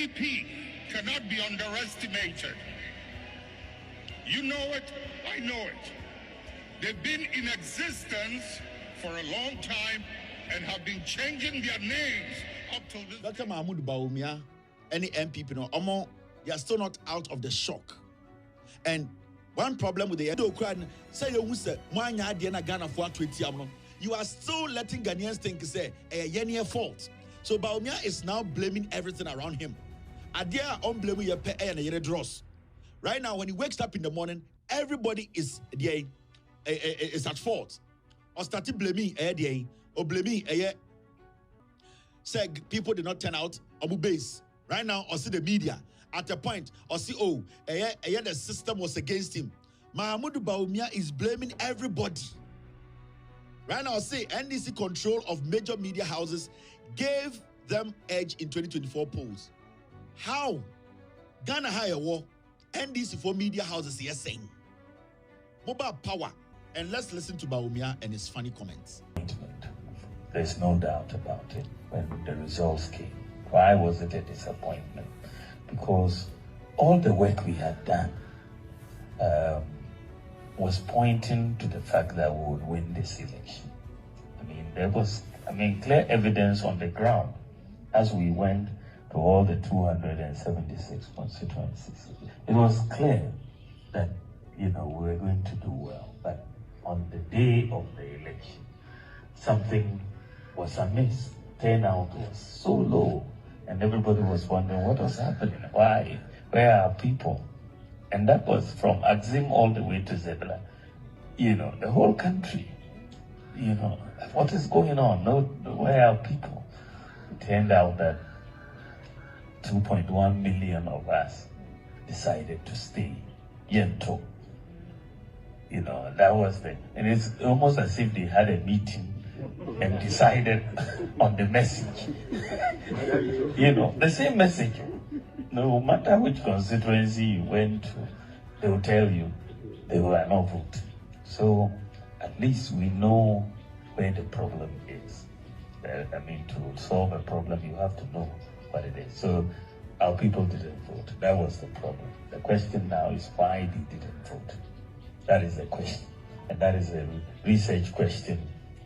NPP cannot be underestimated. You know it, I know it. They've been in existence for a long time and have been changing their names up till this. Dr. Mahmoud Bawumia, any MPP, no, they are still not out of the shock. And one problem with the Ukraine, say you are still letting Ghanaians think say a fault. So Bawumia is now blaming everything around him. Adia on blame your pay and a dross. Right now, when he wakes up in the morning, everybody is at fault. Or started blaming or blaming say people did not turn out on base. Right now, or see the media at a point, or see the system was against him. Mahmoud Bawumia is blaming everybody. Right now, see NDC control of major media houses gave them edge in 2024 polls. How? Ghana higher war. NDC for media houses, yes, saying mobile power. And let's listen to Bawumia and his funny comments. There's no doubt about it when the results came. Why was it a disappointment? Because all the work we had done was pointing to the fact that we would win this election. I mean, there was, clear evidence on the ground as we went to all the 276 constituencies. It was clear that, we were going to do well. But on the day of the election, something was amiss. Turnout was so low, and everybody was wondering what was happening. Why? Where are people? And that was from Axim all the way to Zebla. The whole country. What is going on? No, where are people? It turned out that 2.1 million of us decided to stay. Yento. That was and it's almost as if they had a meeting and decided on the message. The same message. No matter which constituency you went to, they will tell you they were not voting. So at least we know where the problem is. To solve a problem, you have to know what it is. So our people didn't vote. That was the problem. The question now is why they didn't vote. That is the question. And that is a research question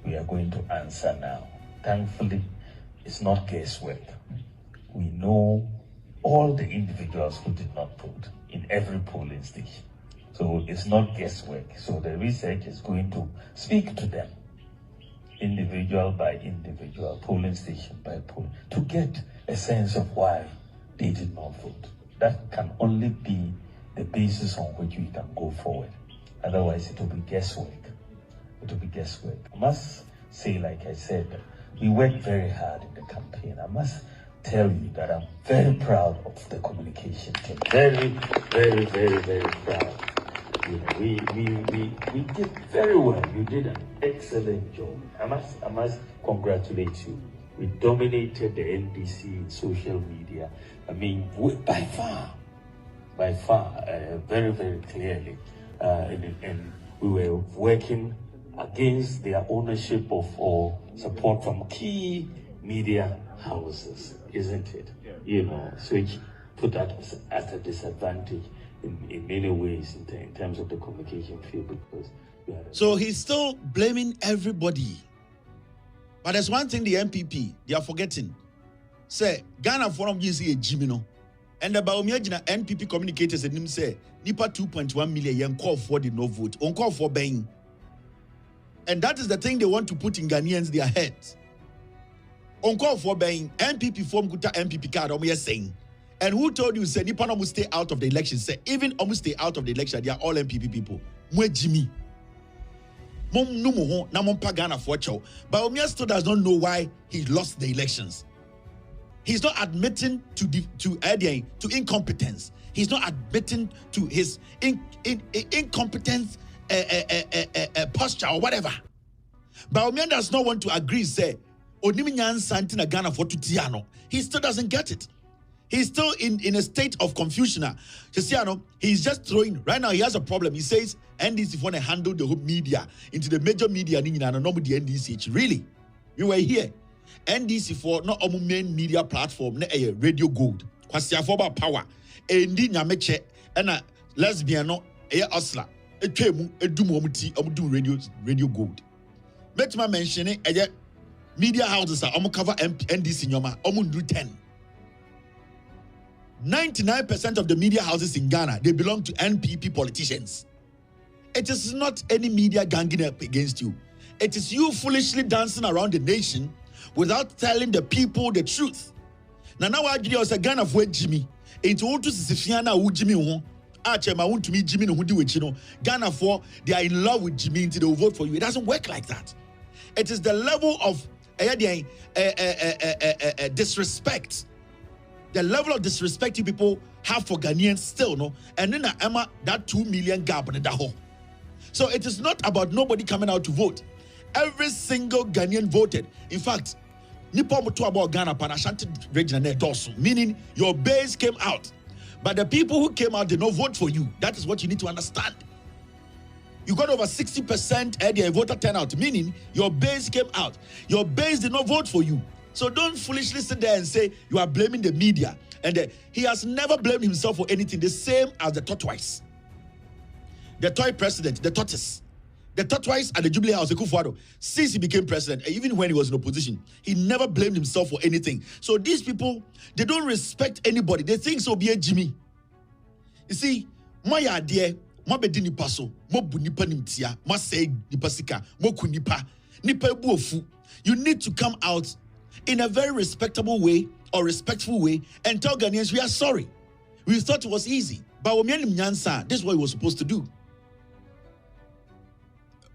we are going to answer now. Thankfully, it's not guesswork. We know all the individuals who did not vote in every polling station. So it's not guesswork. So the research is going to speak to them, individual by individual, polling station by polling, to get a sense of why they did not vote. That can only be the basis on which we can go forward. Otherwise, it will be guesswork. It will be guesswork. I must say, like I said, we worked very hard in the campaign. I must tell you that I'm very proud of the communication team. Very, very, very, very proud. We did very well. You did an excellent job. I must congratulate you. We dominated the NDC in social media. By far, very, very clearly. And we were working against their ownership of or support from key media houses, isn't it? So which put us at a disadvantage in many ways in terms of the communication field, because so he's still blaming everybody. But there's one thing the MPP, they are forgetting. Say, Ghana Forum is a Jimino. And the Bawumia NPP communicators and him say, Nipa 2.1 million yen call for did not vote. On call for buying. And that is the thing they want to put in Ghanaians their heads. On call for buying, NPP form Guta MPP card, we are saying. And who told you, say, Nipa no stay out of the election? Say, even almost stay out of the election, they are all MPP people. Mwe Jimmy. Mom no mo na mom pagana for chow. Bawumia still does not know why he lost the elections. He's not admitting to incompetence. He's not admitting to his incompetent posture or whatever. Bawumia does not want to agree. Say, Oniminyan Santina Ghana for Tutiano. He still doesn't get it. He's still in a state of confusion. He's just throwing. Right now, he has a problem. He says NDC want to handle the whole media into the major media. And not with the NDC. Really, we were here. NDC for not a main media platform, a radio gold. kwasiafo ba power endi nyameche na lesbian no osla etwemu edum omuti omudum radio gold betima mention it media houses are cover NDC nyoma omundu 10. 99% of the media houses in Ghana, they belong to NPP politicians. It is not any media ganging up against you. It is you foolishly dancing around the nation without telling the people the truth. Now I give you a Ghana for Jimmy. It's all to Sifiana who Jimmy won. Achema want to meet Jimmy who do it, Ghana for they are in love with Jimmy until they will vote for you. It doesn't work like that. It is the level of disrespect. The level of disrespect you people have for Ghanaians still, no? And then Emma, that 2 million gap in the whole. So it is not about nobody coming out to vote. Every single Ghanaian voted. In fact, Nipo mutu about Ghana Panashanti region dosu, meaning your base came out. But the people who came out did not vote for you. That is what you need to understand. You got over 60% at the voter turnout, meaning your base came out. Your base did not vote for you. So don't foolishly sit there and say you are blaming the media. And he has never blamed himself for anything, the same as the tortoise. The toy president, the tortoise. The tortoise at the Jubilee House, Akufo-Addo, since he became president, and even when he was in opposition, he never blamed himself for anything. So these people, they don't respect anybody. They think so be a Jimmy. You see, my idea, my bedi nipa so, mo bu nipa nimtia, ma say nipa sika, mo ku nipa ebu ofu. You need to come out in a very respectable way or respectful way and tell Ghanaians we are sorry. We thought it was easy. Bawumia Nyansa, this is what he was supposed to do.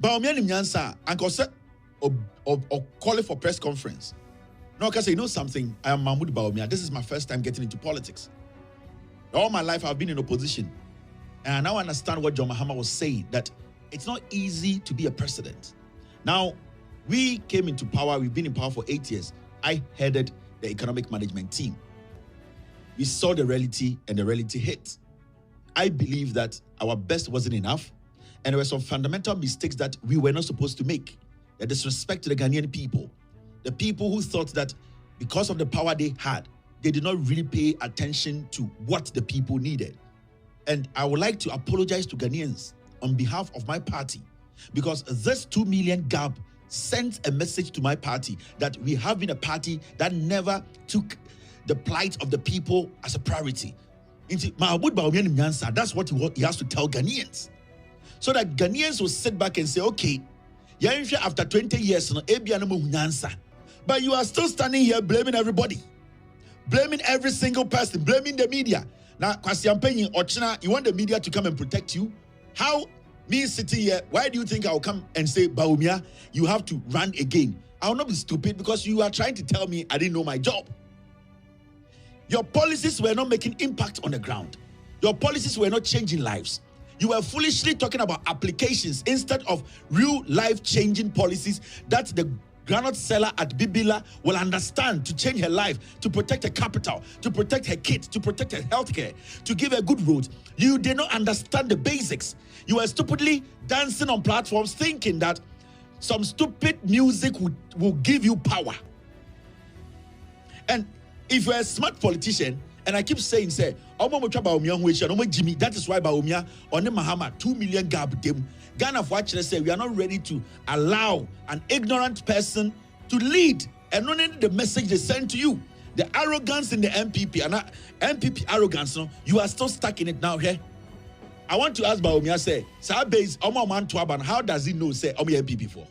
Bawumia Nyansa, Uncle said, or call it for press conference. No, because you know something, I am Mahmoud Bawumia. This is my first time getting into politics. All my life I've been in opposition. And I now understand what John Mahama was saying, that it's not easy to be a president. Now, we came into power, we've been in power for 8 years. I headed the economic management team. We saw the reality and the reality hit. I believe that our best wasn't enough and there were some fundamental mistakes that we were not supposed to make. The disrespect to the Ghanaian people. The people who thought that because of the power they had, they did not really pay attention to what the people needed. And I would like to apologize to Ghanaians on behalf of my party because this 2 million gap sent a message to my party that we have been a party that never took the plight of the people as a priority. That's what he has to tell Ghanaians. So that Ghanaians will sit back and say, okay, after 20 years, but you are still standing here blaming everybody. Blaming every single person, blaming the media. Now, you want the media to come and protect you? How? Me sitting here, why do you think I'll come and say, Bawumia, you have to run again? I'll not be stupid because you are trying to tell me I didn't know my job. Your policies were not making impact on the ground. Your policies were not changing lives. You were foolishly talking about applications instead of real life-changing policies that the granite seller at Bibila will understand to change her life, to protect her capital, to protect her kids, to protect her healthcare, to give her good roads. You did not understand the basics. You were stupidly dancing on platforms thinking that some stupid music will give you power. And if you're a smart politician, and I keep saying, say, that is why Bawumia on the Mahama 2 million gap them. Ghana for actually say we are not ready to allow an ignorant person to lead and not the message they send to you. The arrogance in the MPP and MPP arrogance, no, you are still stuck in it now here. I want to ask Bawumia, say, base how does he know say MPP for?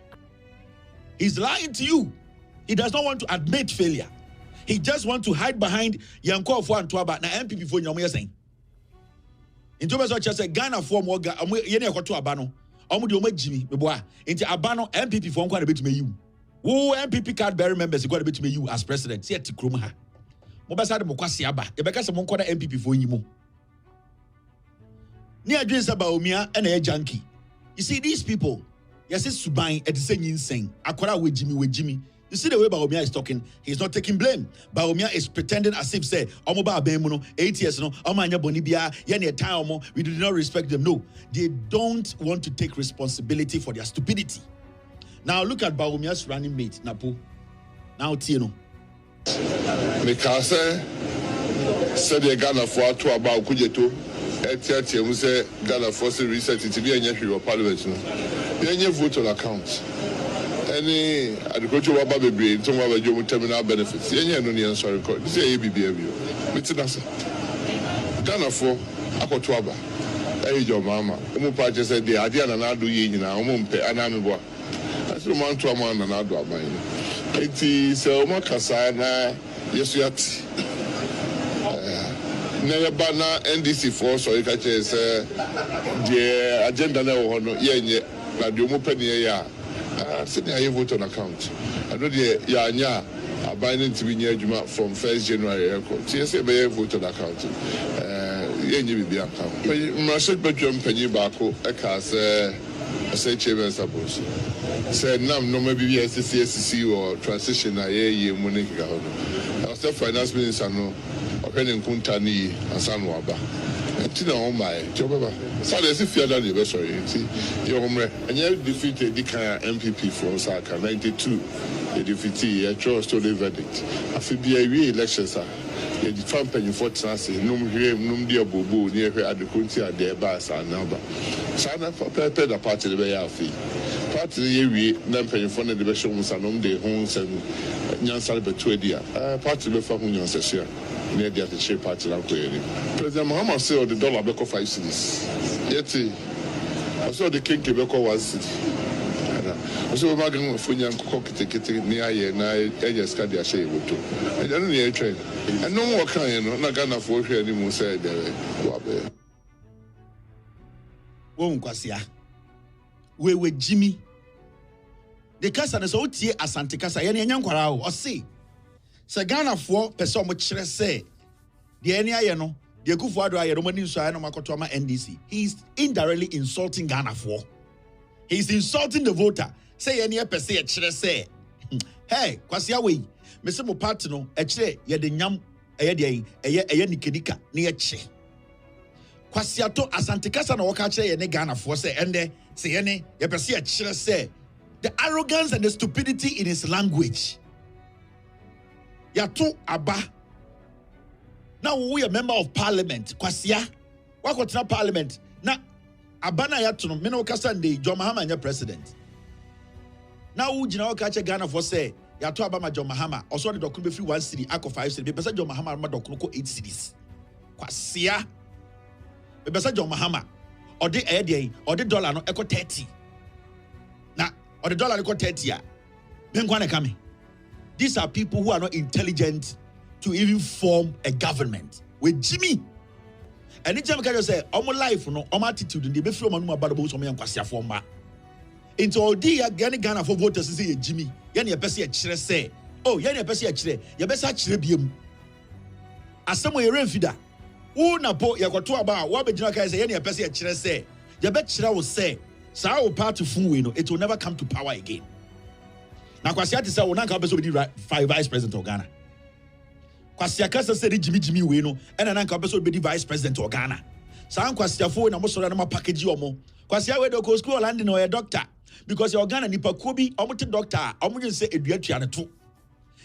He's lying to you. He does not want to admit failure. He just wants to hide behind Yanko for Antwaba na MPP for Nyomo saying. In terms of just say Ghana for more yene to abano. Omu de Jimmy beboa. Into abano MPP for nkwa bit me you. Who MPP card bearer members go bit me you as president. See at Krum ha. Mo ba sa de mo kwase aba. E beka se mo nkwa MPP for nyimo. Ni adwen sa Bawumia and a junkie. You see these people, yes it's suban e de say nyinseng. Akwara we Jimmy. You see the way Bawumia is talking, he's not taking blame. Bawumia is pretending as if say, Omoba Abemuno, 8 years no, Omanya Bonibia, Yene Taomo, we do not respect them. No, they don't want to take responsibility for their stupidity. Now look at Bawumia's running mate, Napo. Now Tieno. Because said the Ghana for 2 about Kujeto, Etiatia, who said Ghana for research to be a nephew of parliament. Any vote on account. Any agricultural baby, some of your terminal benefits. Any no sorry, this is ABB. It's Ghana for Akotwaba. Hey, your mama. Umupa said the idea and I do yin now, Mumpe, and I'm a that's the man to a man and I do a mine. It is Omakasana, yes, yet. Never banner NDC for so you can say the agenda now, yeah, like the Mupenny, yeah. Sydney, I vote on account. I know the Yanya are binding to be near Juma from 1st January. TSA may vote on account. You be account. Marshall Bedroom Penny Bako, I say Chairman Suppose. Said, no, maybe SCC or transition. I hear Monica. I was the finance minister, no, or Penny Kuntani and Sanwaba. Oh my, so there's a fear that you're sorry. See, your home and you defeated the MPP from Saka 92. You defeated a true story verdict. After BIV elections, sir, you defend penny for Transi, num dear boo near her at the country at their bars and number. Sana for the party the way I feel. Party we then penny for the divisions and the homes and Yansan Betuedia. Party before Union Session. Near the shape party like President Muhammad said the dollar back of 5 cities. Yet I saw the king Quebec was city. I saw Magan Funyan Cockett near Ayas Cadia Shay. I don't need a train. And no more kind, not gonna for anymore said there. Won't Quasia. We were Jimmy. The Casa is out here as Santa Casa and Yanquara or see. Sagana for person much say the any no the Kufuado I Romani Shano Makotoma NDC. He's indirectly insulting Ghana for. He's insulting the voter. Say any per se say. Hey, Kwasia way. Mr. Mopatino, a che, ye the yam, a nikedika, near che. Kwasiato Asantikasa no Wakache and Ghana for say, and they say any, ye per se say. The arrogance and the stupidity in his language. Yato Abba. Now we a member of parliament. Kwasia. Wakotna parliament. Na Abana Yatuno, Mino Kasande, John Mahama and your president. Now Ujina Okache Ghana for say, Yato Abama John Mahama, also the document free 1 city, Ako 5 city, Besa John Mahama, Madokuko 8 cities. Kwasia. Besa John Mahama, or the ADA, or the dollar no echo 30. Na, or the dollar echo 30 ya. Then Kwane Kami. These are people who are not intelligent to even form a government. With Jimmy. And each time I say, "Omo life, no, omo attitude, and the before manuma badabo so me yankwasia forma." Into all the Ghana for voters say Jimmy. Yani a person a chire say, "Oh, yani a person a chire. Ya besa chire biem." Asemo ye remfida. Who Napo yakoto aba wa be jina kai say yani a person a chire say. Ya be chire will say, "Sa o party fun we no, it will never come to power again." Now, Kwasia is a one can be vice president of Ghana. Kwasia Kasa said Jimmy Wino, and an uncle be vice president of Ghana. Some Kwasia phone and most of them package or more. Kwasia where go school landing or a doctor because your Ghana Nipa Kobi, almost doctor, almost say a duty too.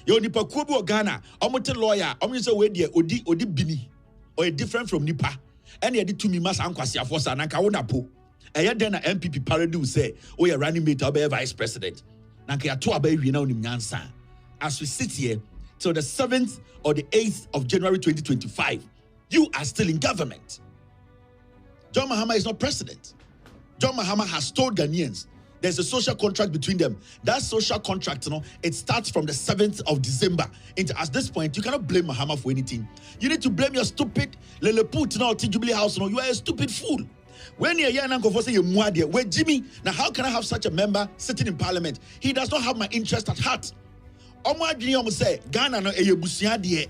Your Nipa Kobi or Ghana, almost lawyer, almost say where dear Odi Bini or a different from Nipa. And he did to me, Mass Kwasia for Sanaka Napo. And yet then a MPP paradu say, oh, you're running mate, I'll be a vice president. As we sit here till the 7th or the 8th of January 2025, you are still in government. John Mahama is not president. John Mahama has told Ghanaians there's a social contract between them. That social contract, it starts from the 7th of December. And at this point, you cannot blame Mahama for anything. You need to blame your stupid Leleput now, Jubilee House. You are a stupid fool. When you're young, where Jimmy, now how can I have such a member sitting in parliament? He does not have my interest at heart. Omwa say Ghana no eyebusia de.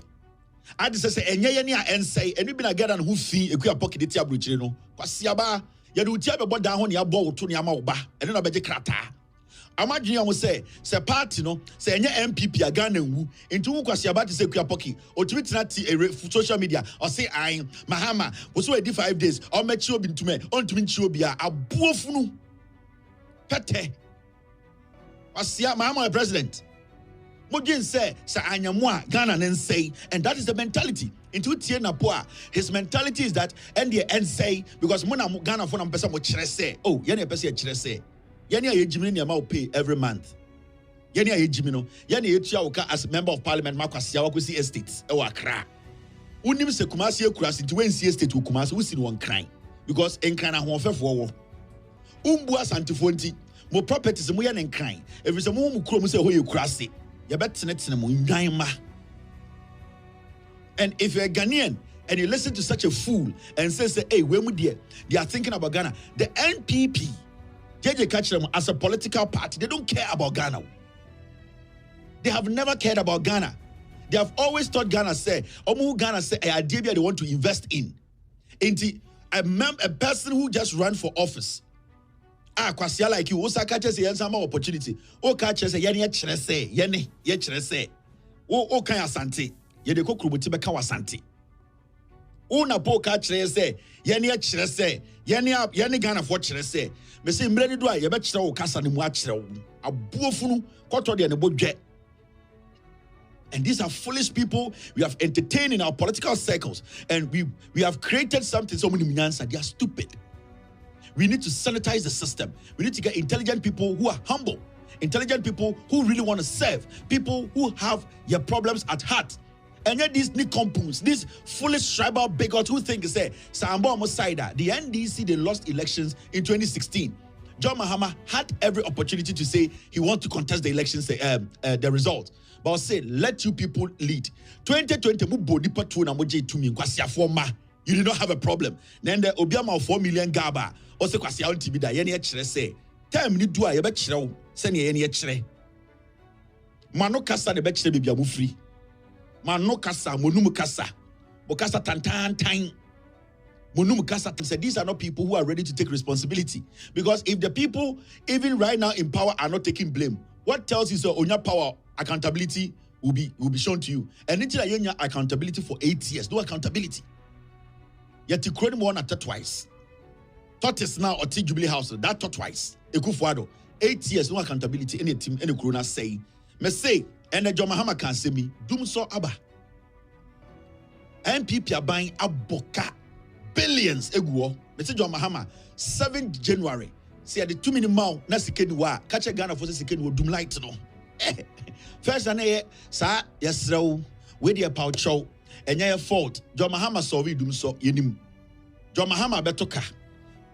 I just say enye ne a ensay enu bi na Ghana who fi ekua pocket tia bruchire no. Kwasiaba ye do tia be boda ho ne abo wo to ne ama wo ba. Eno na beje krata. Amadwene say party no say enye MPP a Ghana wu into wo Kwasiaba te say ekua pocket. Otumi tena ti social media or say I Mahama wo so edi 5 days or mechi obi ntume ontumi nchi obi a abuofunu pete. Kwasia Mahama president. Mujin say Anyamwa Ghana and say, and that is the mentality. Into tie Napo, his mentality is that and the end say because mona Ghana for am person mo chere say, oh, yene person chere say. Yene a jimini ni ama pay every month. Yene a jimino, yene etua oka as member of parliament makwasia wakosi estates e wa Accra. Unim se Kumasi ekurasi nti wensi estate wo Kumasi wo si no nkran because nkran na hoofefo wo. Umbu asantifo nti mo properties mo ye nkran. Every se mo kuro mo se ho ye kurasi. Ye betene mo nwan ma. And if you're a Ghanaian and you listen to such a fool and say, hey, where we there? They are thinking about Ghana. The NPP, JJ catch them as a political party. They don't care about Ghana. They have never cared about Ghana. They have always thought Ghana say, Ghana say, a idea they want to invest in. Into a person who just ran for office. Kwasia like you, Osa catches a some opportunity. O catches a yeni say, yeni say. O kaya santi. Yede ko krubuti beka wasanti. Una po ka kire se ye ne kire se ye ne Ghana for kire se me se mreni do a ye be kire wo kasa ne mu a kire wo abuofunu koto de ne bodwe. And these are foolish people we have entertained in our political circles, and we have created something so many nyansa. They are stupid. We need to sanitize the system. We need to get intelligent people who are humble, intelligent people who really want to serve, people who have your problems at heart. And yet these nicompoons, these foolish tribal bigots who think, say, Sambo Mosaida, the NDC, they lost elections in 2016. John Mahama had every opportunity to say he wants to contest the elections, the result. But I'll say, let you people lead. 2020, you did not have a problem. Then the Obiama of 4 million Gaba, also Kwasia Tibida, Yeni Chere say, time ni dua, you bet chero, send ye any chere. Mano Kasa, the bet chere free. Mano kasa, monumu kasa, bokasa tantan time. Monumu kasa said these are not people who are ready to take responsibility. Because if the people, even right now in power, are not taking blame, what tells you so on your power accountability will be shown to you. And until you have accountability for 8 years, no accountability. Yet you create one at twice. Thought is now or T Jubilee House, that thought twice. Ekufuado, 8 years, no accountability. Any team, any corona say, me say. And the John Mahama can say me, doom so abba. NPP are buying aboka billions eguo. Mr. John Mahama, 7th January. See at the 2 minute mile, na sikeni wa, catch a Ghana for the sikeni wo doom light no. First and sa yesrew, with your power show, and your fault. John Mahama saw we doom so yenim. John Mahama betoka.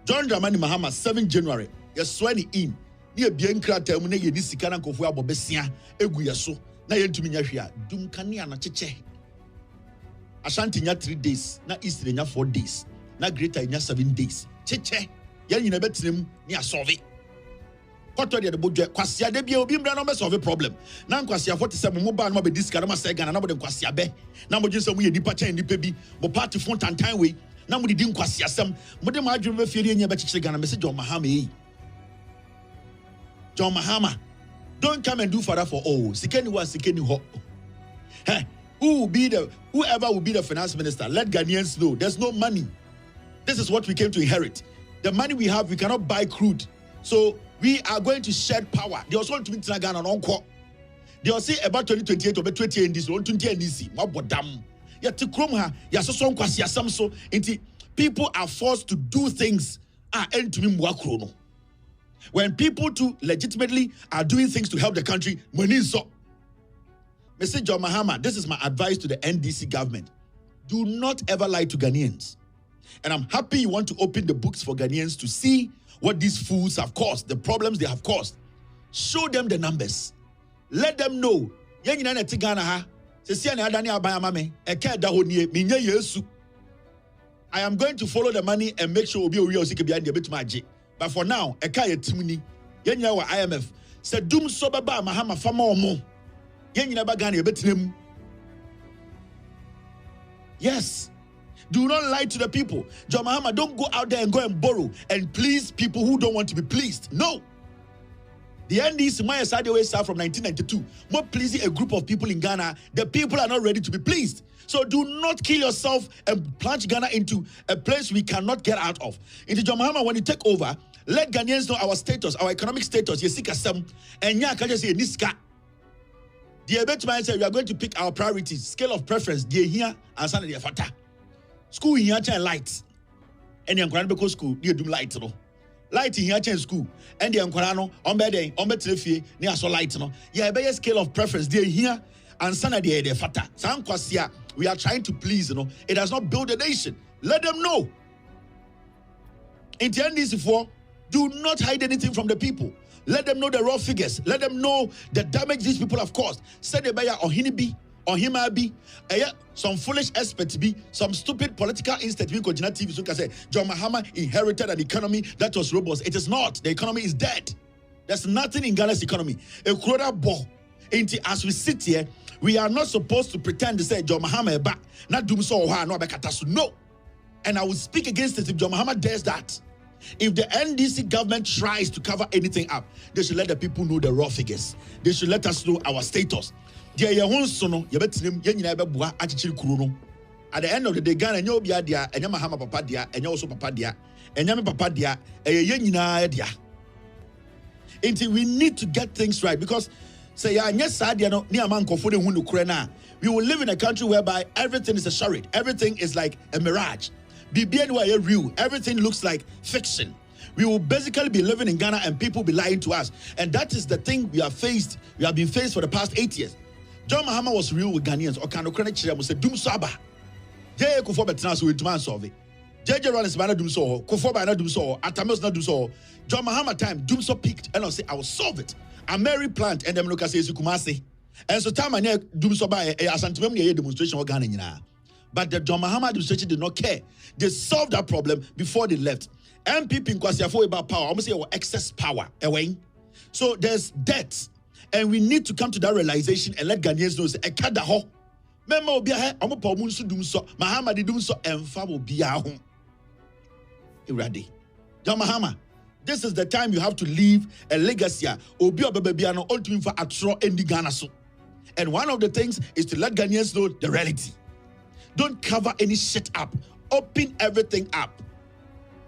John Dramani Mahama, 7th January. Yes, swearing in. Near Bianca Termine, ye Nisikana Kofua Bobesia, Eguyaso, na yentumi nyahwea, dum kania na cheche. Ashanti nya 3 days, na East nya 4 days, na Greater nya 7 days. Cheche, ye nyina betrem ni asolve. Koto de bodwe kwasia de bia obi mbra no be solve problem. Na kwasia 47 mo ba no be diska na say Ghana na mo de kwasia be. Na mo jinso mo ye nipa chen nipa bi, mo party fon tantan we. Na mo di kwasia sem, mo de ma adwuma fieri nya be cheche Ghana message John Mahama yi. John Mahama, don't come and do father for all. Sikeni wa sikeni ho. Whoever will be the finance minister, let Ghanaians know there's no money. This is what we came to inherit. The money we have, we cannot buy crude. So we are going to shed power. They also want to be Ghana on call. They will say about 2028 or 20 NDC, 20 NDC. Mabodam. Ya to kromha, ya so son kwasi ya samso. Inti people are forced to do things. End to me mwakrono. When people too legitimately are doing things to help the country, money is up. Mr. John Mahama, this is my advice to the NDC government. Do not ever lie to Ghanaians. And I'm happy you want to open the books for Ghanaians to see what these fools have caused, the problems they have caused. Show them the numbers. Let them know. I am going to follow the money and make sure Obi Obi behind the bit magic. But for now, Ekaya Timuni, Yenya IMF, said Doom Sobaba Mahama Fama Mo. Yenya Bagani Betim. Yes. Do not lie to the people. John Mahama, don't go out there and go and borrow and please people who don't want to be pleased. No. The NDC Maya Sadewe start from 1992. More pleasing a group of people in Ghana. The people are not ready to be pleased. So do not kill yourself and plunge Ghana into a place we cannot get out of. Into John Mahama, when you take over, let Ghanaians know our status, our economic status. Yesika sem, and ya kaja say niska. The Ebetman said we are going to pick our priorities, scale of preference, the here and Sunday the fata. School here change lights. And the Anquan school, they do light no. Light here change school. And the Anquano on bed on betrefi near so light no. Yeah, by scale of preference, they here and Sunday the fata. Sam Kwasia, we are trying to please, you know. It does not build a nation. Let them know. In the end, do not hide anything from the people. Let them know the raw figures. Let them know the damage these people have caused. Say the buyer or hinibi or himabi, some foolish experts be, some stupid political instant we could TV so can say John Mahama inherited an economy that was robust. It is not. The economy is dead. There's nothing in Ghana's economy. A quarter ball. As we sit here, we are not supposed to pretend to say John Mahama back. Not doom so no bekatasu. No. And I will speak against it if John Mahama dares that. If the NDC government tries to cover anything up, they should let the people know the raw figures. They should let us know our status. At the end of the day, Ghana, and you'll be a dia, and Yamahama papa dia, and also papa dia, and Yami papa dia, and Yanina dia. Until we need to get things right because say, yes, we will live in a country whereby everything is a charade, everything is like a mirage. Real. Everything looks like fiction. We will basically be living in Ghana and people be lying to us. And that is the thing we have been faced for the past 8 years. John Mahama was real with Ghanaians. Or can credit Chile was a doom saba. Jay Kufo Betnas with man solve it. JJ Rollins Bana doom so, Kufo Bana doom so, Atamos not doom so. John Mahama time doom so peaked and I'll say I will solve it. A Mary plant and them look as Kumasi. And so time I near doom so by a Santimum demonstration of Ghana. But the John Mahama administration did not care. They solved that problem before they left. MPP in Kwasiafo about power, almost say excess power. So there's debt. And we need to come to that realization and let Ghanaians know say ekada ho. Mema obi a he omo pa omo nso dum so. Mahama di dum so emfa obi a ho. Irade. John Mahama, this is the time you have to leave a legacy. Obi obebebia no ontumi fa atro endi Ghana so. And one of the things is to let Ghanaians know the reality. Don't cover any shit up. Open everything up.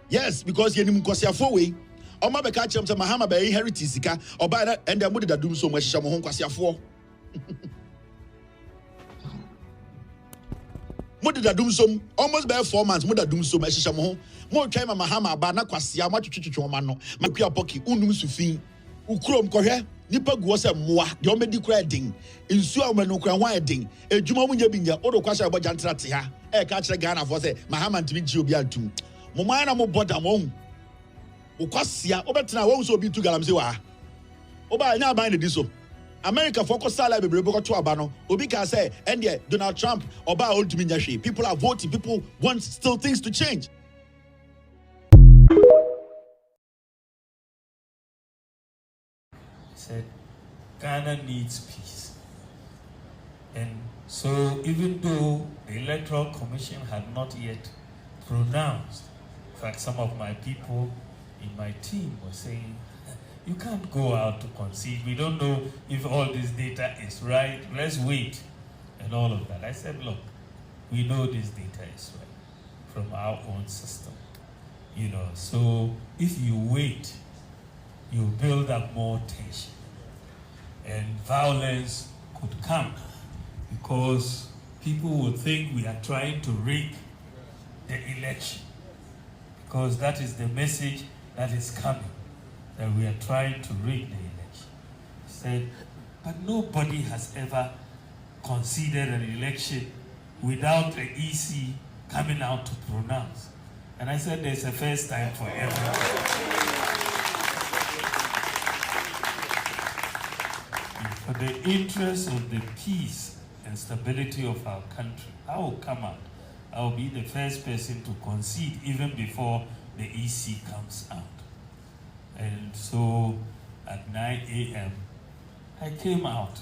Yes, because you need to way. Oma be catch say Mahama be inherit sika oba na and dem dey do so mo hihya mo ho kwasiafo. Mo dey do so almost by 4 months mo dey do so mo hihya mo ho. Mo twa Mahama aba na kwasia mo twetwetwe ma no. Ma kwa poki unum sufin. Ukrom kohwe nipa guo se moa de o medi kura din. Nsu a mo no kura wan din. Ejuma mo nya binya o do kwasa obo jantrate ha. E ka kire Ghana for say Mahama ntimi ji obi antum. Mo man na mo boda mo Ukwasia obetena wo so obi tu galamse wa oba nya ban de diso America focus sala bebre boko to aba no obi ka say and Donald Trump oba ultimi nya hwe. People are voting, people want still things to change. Said Ghana needs peace. And so even though the Electoral Commission had not yet pronounced, in fact some of my people in my team were saying, you can't go out to concede. We don't know if all this data is right. Let's wait and all of that. I said, look, we know this data is right from our own system. So if you wait, you build up more tension and violence could come because people would think we are trying to rig the election because that is the message that is coming, that we are trying to rig the election. He said, but nobody has ever conceded an election without the EC coming out to pronounce. And I said, there's a first time for everyone. For the interest of the peace and stability of our country, I will come out. I will be the first person to concede even before the EC comes out. And so at 9 a.m., I came out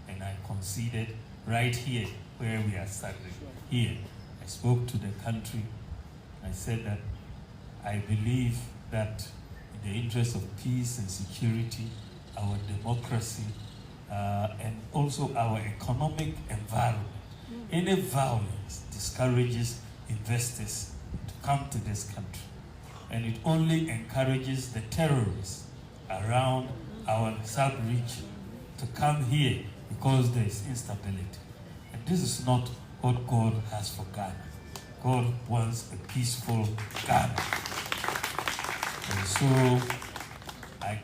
and I conceded right here where we are standing. Here, I spoke to the country. I said that I believe that in the interest of peace and security, our democracy, and also our economic environment, any violence discourages investors to come to this country. And it only encourages the terrorists around our sub-region to come here because there is instability. And this is not what God has for Ghana. God wants a peaceful Ghana. And so I